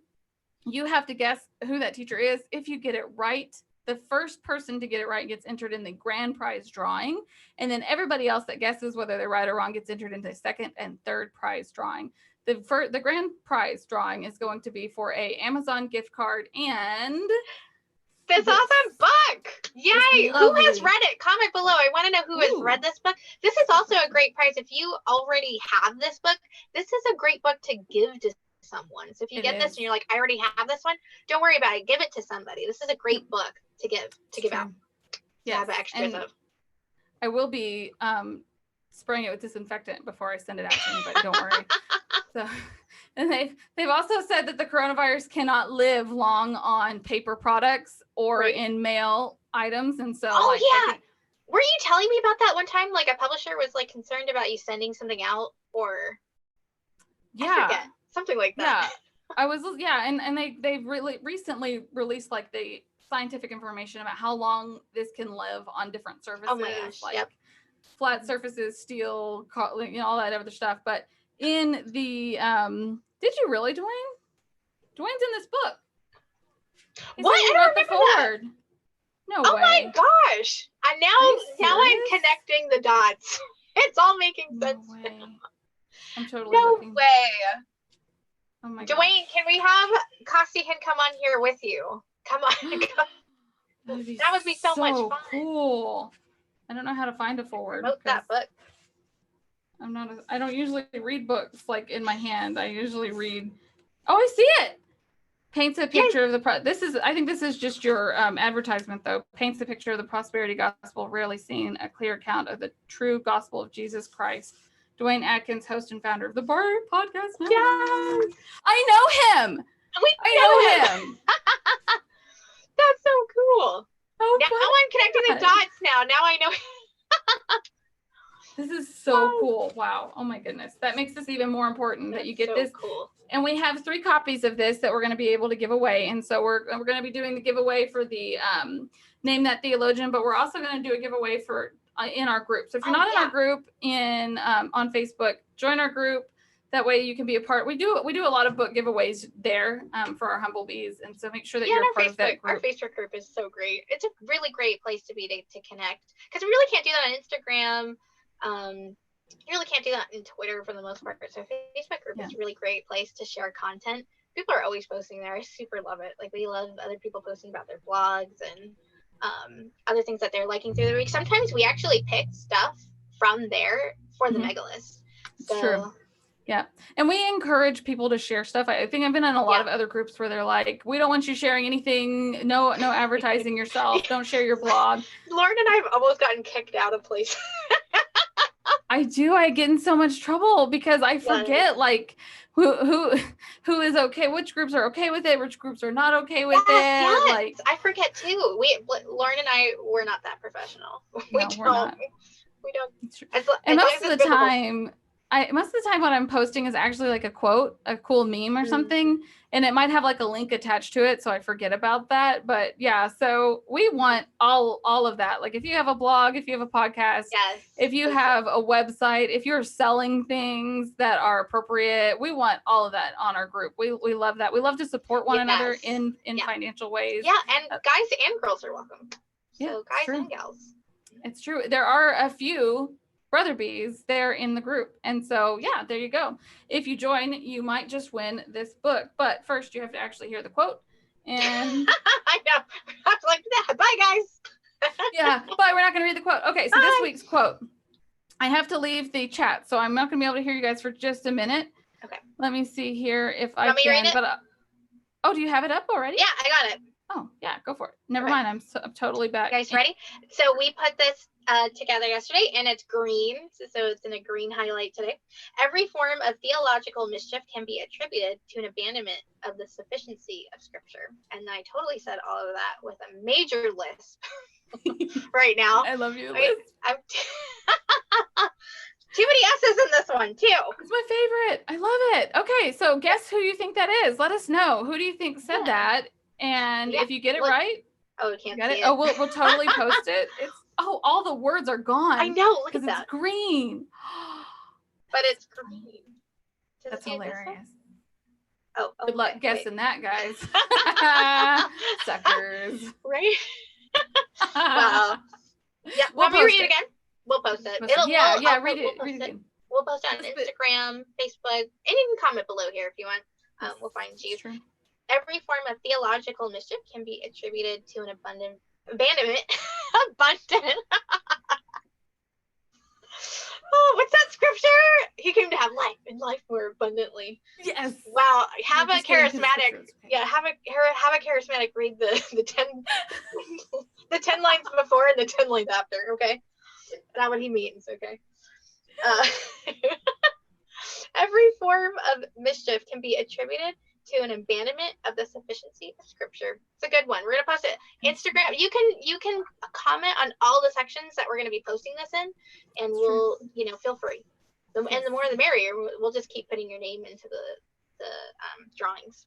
You have to guess who that teacher is. If you get it right, the first person to get it right gets entered in the grand prize drawing. And then everybody else that guesses whether they're right or wrong gets entered into second and third prize drawing. The grand prize drawing is going to be for a Amazon gift card and
this awesome book. Yay! Who has read it? Comment below. I want to know who has read this book. This is also a great prize. If you already have this book, this is a great book to give to someone. So if you get this and you're like, I already have this one, don't worry about it. Give it to somebody. This is a great book to give out.
Yeah,
have extras of.
I will be spraying it with disinfectant before I send it out to anybody. Don't worry. So, and they've also said that the coronavirus cannot live long on paper products or in mail items, and so.
Oh yeah. Were you telling me about that one time? Like a publisher was like concerned about you sending something out, or I forget. Something like that.
Yeah, I was. Yeah, and they've really recently released like the scientific information about how long this can live on different surfaces.
Oh my gosh!
Like flat surfaces, steel, all that other stuff. But in the did you really, Dwayne? Dwayne's in this book.
What? I don't remember that.
No
way. Oh my gosh! Now I'm connecting the dots. It's all making sense.
No way. I'm totally.
No way.
Oh my
Dwayne, can we have Costigan come on here with you? Come on. That would be so much fun.
Cool. I don't know how to find a forward.
Promote that book.
I don't usually read books like in my hand. I usually read. Oh, I see it. Paints a picture of the I think this is just your advertisement though. Paints a picture of the prosperity gospel, rarely seen a clear account of the true gospel of Jesus Christ. Dwayne Atkins, host and founder of the B.A.R podcast.
Yes.
I know him. I know him.
That's so cool.
Oh,
now I'm connecting the dots now. Now I know.
This is so cool. Wow. Oh my goodness. That makes this even more important that you get this.
Cool.
And we have 3 copies of this that we're going to be able to give away. And so we're going to be doing the giveaway for the Name That Theologian, but we're also going to do a giveaway for in our group. So if you're not in our group on Facebook, join our group. That way you can be a part. We do a lot of book giveaways there for our Humblebees, and so make sure that you're a part of that group.
Our Facebook group is so great. It's a really great place to be to connect, because we really can't do that on Instagram. You really can't do that in Twitter for the most part. So Facebook group is a really great place to share content. People are always posting there. I super love it. Like we love other people posting about their blogs and other things that they're liking through the week. Sometimes we actually pick stuff from there for the mega list. So,
true. Yeah. And we encourage people to share stuff. I think I've been in a lot of other groups where they're like, we don't want you sharing anything. No advertising yourself. Don't share your blog.
Lauren and I have almost gotten kicked out of places.
I do. I get in so much trouble because I forget like who is okay, which groups are okay with it, which groups are not okay with it.
Yes.
Like
I forget too. Lauren and I, we're not that professional.
We're not.
We don't.
And most of the time when I'm posting is actually like a quote, a cool meme or something, and it might have like a link attached to it, so I forget about that. But yeah, so we want all of that. Like if you have a blog, if you have a podcast, if you have a website, if you're selling things that are appropriate, we want all of that on our group. We love that. We love to support one another in financial ways.
Yeah, and guys and girls are welcome. So guys and gals.
It's true. There are a few brother bees there in the group, and so there you go. If you join, you might just win this book, but first you have to actually hear the quote. And
I know, I was like that. Bye guys.
Bye. We're not going to read the quote. Okay, so this week's quote, I have to leave the chat, so I'm not going to be able to hear you guys for just a minute.
Okay,
let me see here if I can. But do you have it up already?
Yeah, I got it.
Oh yeah, go for it. Never mind, I'm totally back.
You guys ready? So we put this together yesterday, and it's green, so it's in a green highlight today. Every form of theological mischief can be attributed to an abandonment of the sufficiency of Scripture. And I totally said all of that with a major lisp right now.
I love you, Liz.
I'm too many S's in this one too.
It's my favorite. I love it. Okay, so guess who you think that is? Let us know. Who do you think said that? And if you get it right,
we can't
see
it.
Oh, we'll totally post it. oh, all the words are gone.
I know. Look at
because
that.
it's green.
But it's green. Does
That's
it do this
hilarious.
one? Oh,
Good luck
okay,
guessing that, guys. Suckers.
Right? Wow. Yeah.
We'll
Want me to read
post
it
it.
again? We'll post it.
Post it. Yeah,
We'll,
yeah,
we'll
read it
post it.
again.
We'll post it on
Just the-
Instagram, Facebook, and you can comment below here if you want. We'll find you.
True.
Every form of theological mischief can be attributed to an abandonment. Abundant. Oh, what's that scripture? He came to have life and life more abundantly.
Yes.
Wow. Have
We're
a
just getting to the
charismatic.
scriptures. Okay.
Yeah, have a charismatic read the 10 the 10 lines before and the 10 lines after, okay? Not what he means, okay? Every form of mischief can be attributed to an abandonment of the sufficiency of Scripture. It's a good one. We're gonna post it. Instagram. You can comment on all the sections that we're gonna be posting this in, and we'll feel free. And the more the merrier. We'll just keep putting your name into the drawings.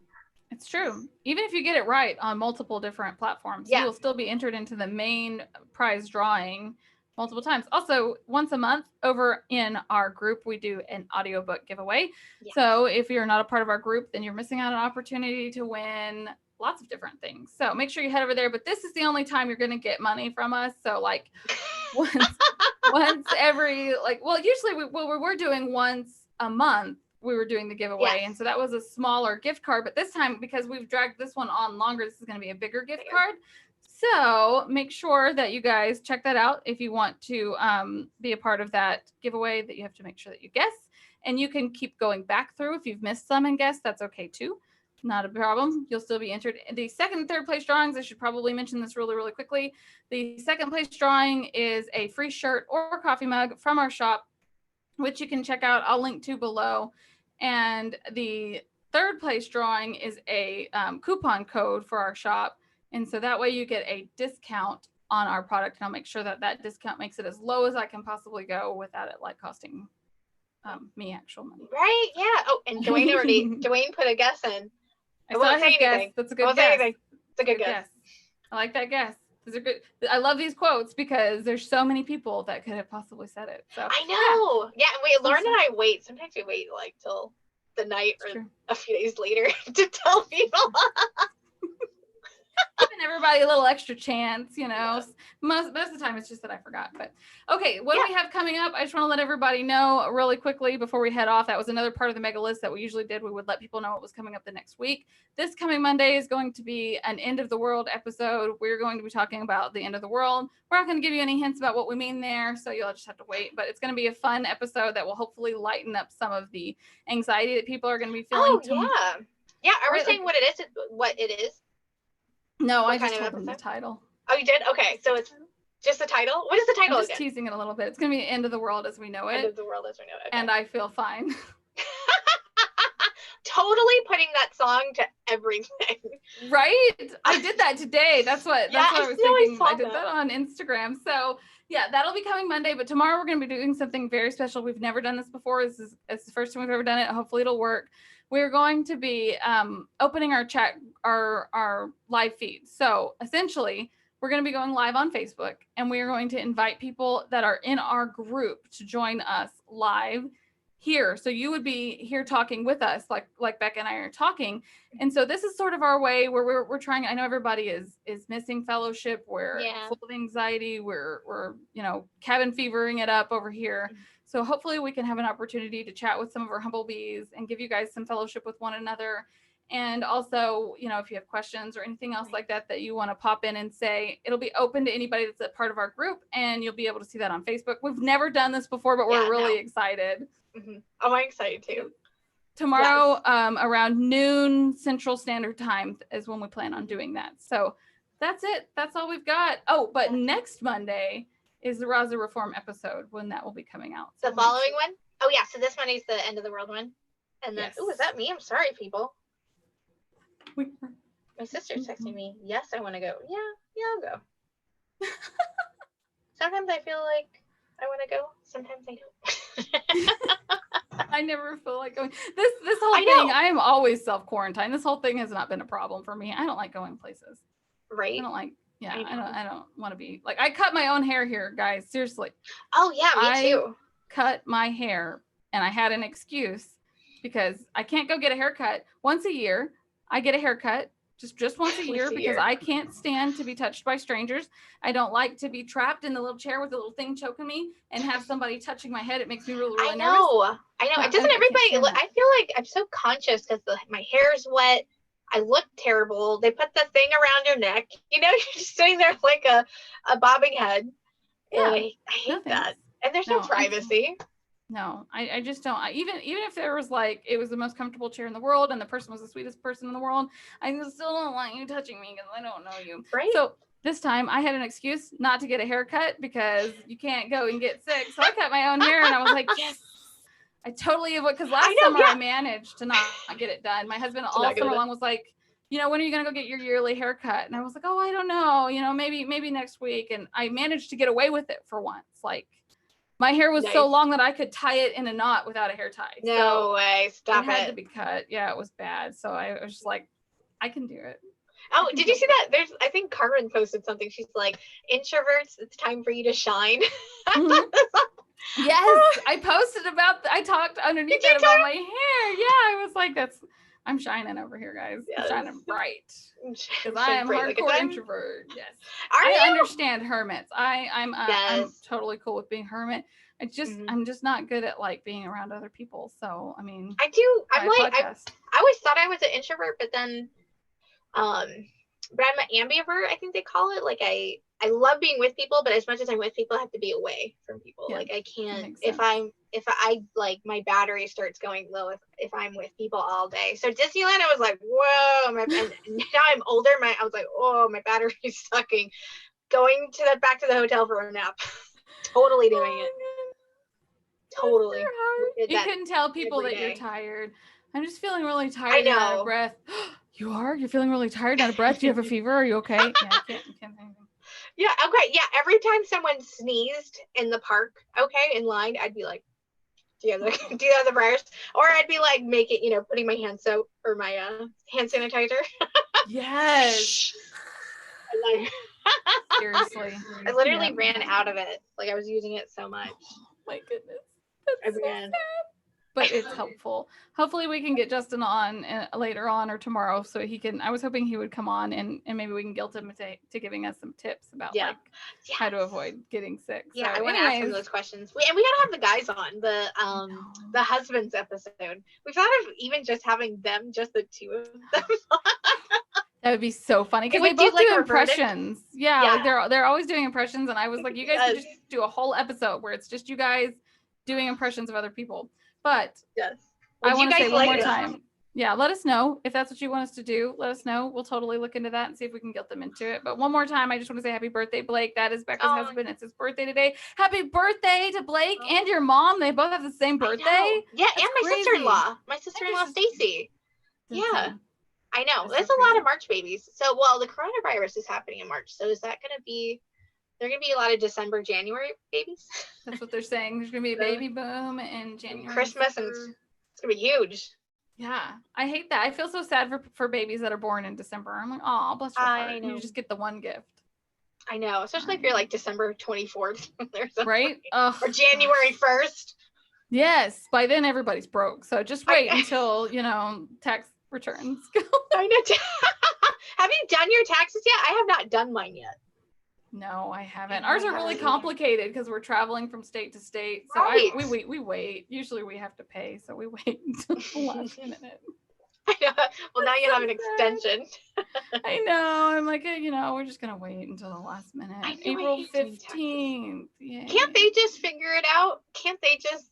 It's true. Even if you get it right on multiple different platforms, you will still be entered into the main prize drawing multiple times. Also, once a month over in our group, we do an audiobook giveaway. Yeah. So if you're not a part of our group, then you're missing out on an opportunity to win lots of different things. So make sure you head over there. But this is the only time you're going to get money from us. So like once every, usually we're doing once a month, we were doing the giveaway. Yes. And so that was a smaller gift card. But this time, because we've dragged this one on longer, this is going to be a bigger gift card. So make sure that you guys check that out if you want to be a part of that giveaway, that you have to make sure that you guess. And you can keep going back through. If you've missed some and guessed, that's okay too. Not a problem. You'll still be entered. The second and third place drawings, I should probably mention this really, really quickly. The second place drawing is a free shirt or coffee mug from our shop, which you can check out. I'll link to below. And the third place drawing is a coupon code for our shop. And so that way you get a discount on our product. And I'll make sure that that discount makes it as low as I can possibly go without it costing me actual money.
Right. Yeah. Oh, and Dwayne put a guess in.
I saw his guess. That's a good guess.
It's a good guess.
I like that guess. These are good. I love these quotes because there's so many people that could have possibly said it. So
I know. Yeah. Lauren and I wait. Sometimes we wait till the night or a few days later to tell people.
Giving everybody a little extra chance, Most of the time it's just that I forgot. But okay, what do we have coming up? I just want to let everybody know really quickly before we head off. That was another part of the mega list that we usually did. We would let people know what was coming up the next week. This coming Monday is going to be an end of the world episode. We're going to be talking about the end of the world. We're not going to give you any hints about what we mean there, so you'll just have to wait. But it's going to be a fun episode that will hopefully lighten up some of the anxiety that people are going to be feeling.
Oh, yeah. Are we saying what it is?
No, I just told them the title.
Oh, you did? Okay, so it's just the title? What is the title
I'm just teasing it a little bit. It's going to be End of the World as we know it.
End of the World as we know it. Okay.
And I feel fine.
Totally putting that song to everything.
Right? I did that today. That's what I was thinking. I did that on Instagram. So yeah, that'll be coming Monday. But tomorrow we're going to be doing something very special. We've never done this before. It's the first time we've ever done it. Hopefully it'll work. We're going to be opening our chat, our live feed. So essentially, we're going to be going live on Facebook, and we are going to invite people that are in our group to join us live here. So you would be here talking with us, like Becca and I are talking. And so this is sort of our way where we're trying. I know everybody is missing fellowship. We're full of anxiety. We're cabin fevering it up over here. Mm-hmm. So hopefully we can have an opportunity to chat with some of our humblebees and give you guys some fellowship with one another. And also, if you have questions or anything else like that you want to pop in and say, it'll be open to anybody that's a part of our group, and you'll be able to see that on Facebook. We've never done this before, but we're really excited.
Mm-hmm. I'm excited too.
Tomorrow, around noon Central Standard Time is when we plan on doing that. So that's it. That's all we've got. Oh, but next Monday is the Raza Reforma episode when that will be coming out.
So the following one? Oh yeah, so this Monday's the end of the world one. And then, is that me? I'm sorry, people. My sister's texting me. Yes, I want to go. Yeah, I'll go. Sometimes I feel like I want to go. Sometimes I don't.
I never feel like going. This whole thing, I am always self-quarantined. This whole thing has not been a problem for me. I don't like going places.
Right.
I don't like, Yeah, I don't want to be like, I cut my own hair here, guys. Seriously.
Oh yeah, me too.
Cut my hair, and I had an excuse because I can't go get a haircut once a year. I get a haircut just once a year because I can't stand to be touched by strangers. I don't like to be trapped in the little chair with the little thing choking me and have somebody touching my head. It makes me really, really nervous.
I know. Doesn't everybody? I feel like I'm so conscious because my hair is wet. I look terrible. They put the thing around your neck. You know, you're just sitting there like a bobbing head. Yeah, I hate that. And there's no privacy.
No, I just don't. Even if there was like, it was the most comfortable chair in the world and the person was the sweetest person in the world, I still don't want you touching me because I don't know you.
Right.
So this time I had an excuse not to get a haircut because you can't go and get sick. So I cut my own hair and I was like, yes, I totally avoid, because last summer I managed to not get it done. My husband all summer long was like, you know, when are you going to go get your yearly haircut? And I was like, oh, I don't know, you know, maybe next week. And I managed to get away with it for once. Like, my hair was so long that I could tie it in a knot without a hair tie.
No way. Stop it.
It had to be cut. Yeah, it was bad. So I was just like, I can do it.
Oh, did you see that? I think Carmen posted something. She's like, introverts, it's time for you to shine.
Mm-hmm. Yes, I posted I talked underneath it about my hair. Yeah, I was like, I'm shining over here, guys. Yes. I'm shining bright. Because I am hardcore introvert. Yes. I understand hermits. I'm totally cool with being hermit. I'm just not good at like being around other people. So, I mean,
I always thought I was an introvert, but then, but I'm an ambivert, I think they call it. Like I love being with people, but as much as I'm with people, I have to be away from people. Yeah, like I can't, if I like, my battery starts going low if I'm with people all day. So Disneyland, I was like, whoa, and now I'm older. I was like, oh, my battery's sucking. Going back to the hotel for a nap. Totally doing it. Totally.
You can tell people that you're tired. I'm just feeling really tired and out of breath. You are? You're feeling really tired and out of breath? Do you have a fever? Are you okay? Yeah, I can't say anything.
Yeah, okay. Yeah, every time someone sneezed in the park, in line, I'd be like, do you have the virus? Or I'd be like, putting my hand soap or my hand sanitizer.
Yes. Seriously.
I literally ran out of it. Like, I was using it so much.
Oh, my goodness. That's so sad. But it's helpful. Hopefully we can get Justin on later on or tomorrow so he can. I was hoping he would come on and maybe we can guilt him to giving us some tips about how to avoid getting sick.
Yeah, so, I want to ask him those questions. We gotta have the guys on the husbands episode. We thought of even just having them, just the two of them.
That would be so funny because they both do impressions. Yeah, like they're always doing impressions, and I was like, you guys could just do a whole episode where it's just you guys doing impressions of other people. But I want to say one more time. Yeah, let us know if that's what you want us to do. Let us know. We'll totally look into that and see if we can get them into it. But one more time, I just want to say happy birthday, Blake. That is Becca's husband. It's his birthday today. Happy birthday to Blake and your mom. They both have the same birthday.
Yeah, that's and my sister-in-law. My sister-in-law, Stacy. Yeah. I know. There's a lot of March babies. So, the coronavirus is happening in March. So is that going to be... There are going to be a lot of December, January babies.
That's what they're saying. There's going to be a baby boom in January.
Christmas, and it's going to be huge.
Yeah. I hate that. I feel so sad for babies that are born in December. I'm like, oh, bless your heart. You just get the one gift.
I know. Especially if you're like December 24th.
Right?
Or January 1st.
Yes. By then, everybody's broke. So just wait until, tax returns go.
I know. Have you done your taxes yet? I have not done mine yet.
No, I haven't. Ours are really complicated because we're traveling from state to state. So we wait. Usually we have to pay, so we wait until the last minute.
I know. Well, now you have an extension.
I know. I'm like, we're just gonna wait until the last minute. April 15th. Yeah.
Can't they just figure it out? Can't they just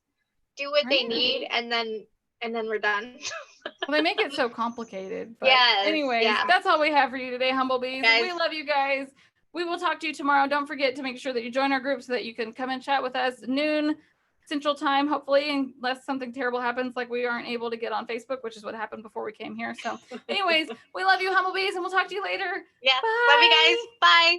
do what they need and then we're done?
Well, they make it so complicated. But anyways, that's all we have for you today, Humblebees. We love you guys. We will talk to you tomorrow. Don't forget to make sure that you join our group so that you can come and chat with us noon Central Time, hopefully, unless something terrible happens, like we aren't able to get on Facebook, which is what happened before we came here. So anyways, we love you, Humblebees, and we'll talk to you later.
Yeah. Bye. Love you guys. Bye.